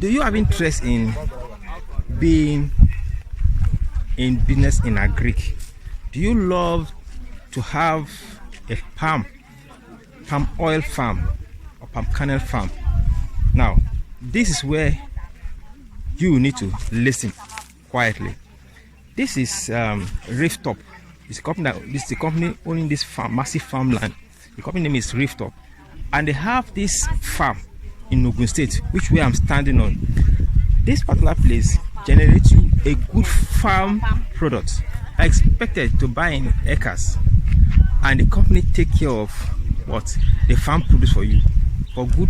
Do you have interest in being in business in agric? Do you love to have a palm oil farm or palm kernel farm? Now, this is where you need to listen quietly. This is Rooftop. It's a company this is the company owning this massive farmland. The company name is Rooftop, and they have this farm in Ogun State, which way I'm standing on. This particular place generates you a good farm product. I expected to buy in acres, and the company take care of what the farm produce for you for good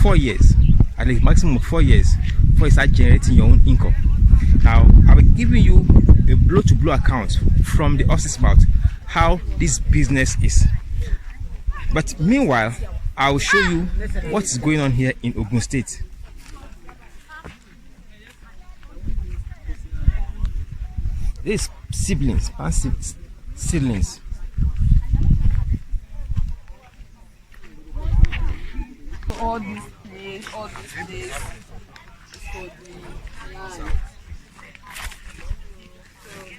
4 years, at least maximum of 4 years, before you start generating your own income. Now, I will give you a blow-to-blow account from the horse's mouth how this business is. But meanwhile, I will show you what is going on here in Ogun State. These seedlings, seedlings. All this place for the land. So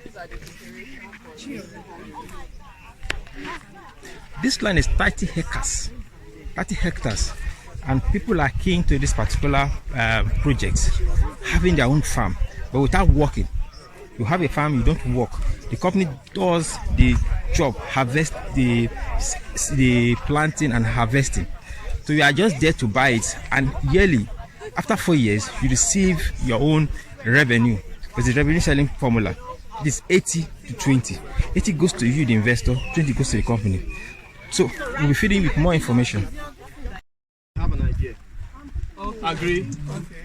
these are the decorations. This land is 30 hectares. 30 hectares, and people are keen to this particular project, having their own farm, but without working. You have a farm, you don't work. The company does the job, harvest the planting and harvesting. So you are just there to buy it, and yearly, after 4 years, you receive your own revenue. It's a revenue sharing formula. It is 80 to 20. 80 goes to you, the investor, 20 goes to the company. So we'll be feeding you with more information. I have an idea. Okay. Agree?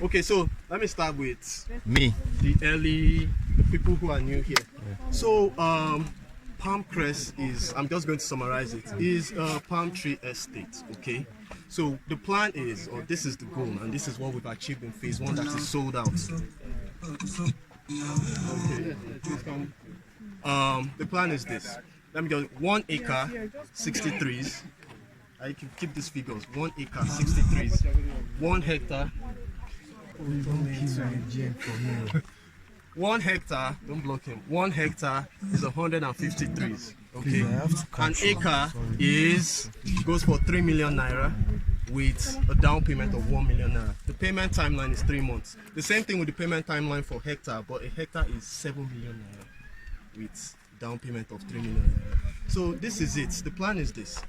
Okay, so let me start with me. The people who are new here. Yeah. So Palm Crest is, I'm just going to summarize it, is a palm tree estate, okay? So the plan is, or this is the goal, and this is what we've achieved in phase 1 that is sold out. Okay, please come. The plan is this. Let me go 1 acre, 63s. I can keep these figures. 1 acre, 63s. 1 hectare. 1 hectare, don't block him. 1 hectare is 150 trees. Okay. An acre goes for 3 million naira with a down payment of 1 million naira. The payment timeline is 3 months. The same thing with the payment timeline for hectare, but a hectare is 7 million naira with down payment of 3 million naira. So this is it. The plan is this.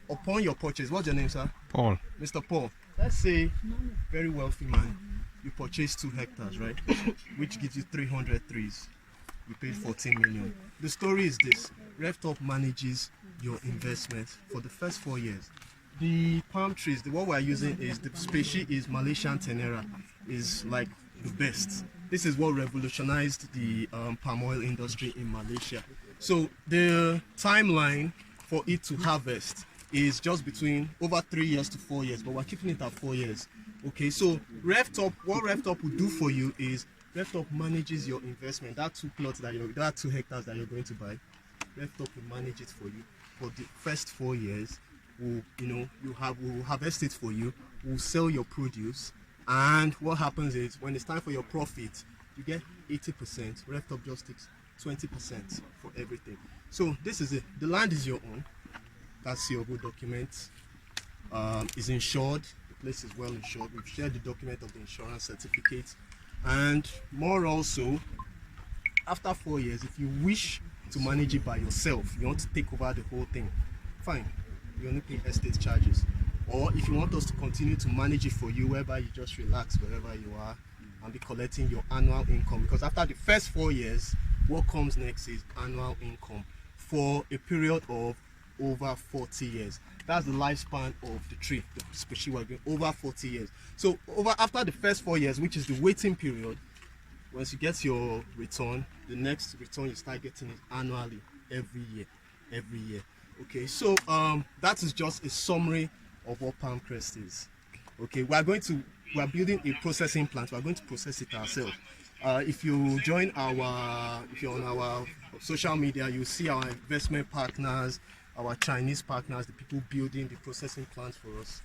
Upon your purchase, what's your name, sir? Paul. Mr. Paul. Let's say very wealthy man. You purchase 2 hectares, right? Which gives you 300 trees. You paid 14 million. The story is this. Rooftop manages your investment for the first 4 years. The palm trees, what we're using is, the species is Malaysian tenera, is like the best. This is what revolutionized the palm oil industry in Malaysia. So the timeline for it to harvest is just between over 3 years to 4 years, but we're keeping it at 4 years. Okay, so Rooftop, what Rooftop will do for you is Rooftop manages your investment. That 2 plots that 2 hectares that you're going to buy, Rooftop will manage it for you for the first 4 years. We'll harvest it for you. We'll sell your produce, and what happens is when it's time for your profit, you get 80%. Rooftop just takes 20% for everything. So this is it. The land is your own. That's your good document. Is insured. The place is well insured. We've shared the document of the insurance certificate, and more also, after 4 years, if you wish to manage it by yourself, you want to take over the whole thing, fine. You only pay estate charges. Or if you want us to continue to manage it for you, whereby you just relax wherever you are and be collecting your annual income, because after the first 4 years, what comes next is annual income for a period of over 40 years. That's the lifespan of the tree, the species we're doing, over 40 years. So after the first 4 years, which is the waiting period, once you get your return, the next return you start getting it annually, every year. Okay, so that is just a summary of what Palm Crest is. Okay, we are building a processing plant. We are going to process it ourselves. If you're on our social media, you'll see our investment partners, our Chinese partners, the people building the processing plants for us.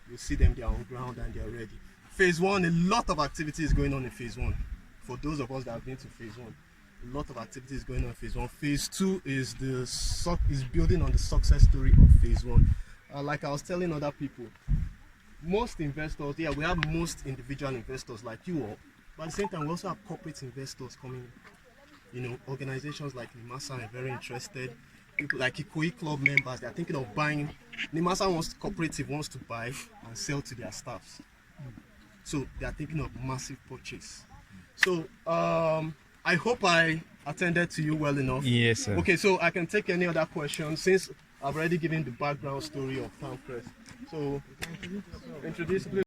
You'll see them, they are on ground and they are ready. phase one, a lot of activity is going on in phase one. For those of us that have been to phase one, a lot of activity is going on in phase one. Phase two is building on the success story of phase one. Like I was telling other people, most investors, yeah, we have most individual investors like you all, but at the same time, we also have corporate investors coming in. You know, organizations like NIMASA are very interested. People like Ikoyi club members, they're thinking of buying. NIMASA cooperative wants to buy and sell to their staffs. So they are thinking of massive purchase. So I hope I attended to you well enough. Yes, sir. Okay, so I can take any other questions since I've already given the background story of Town Crest. So introduce please.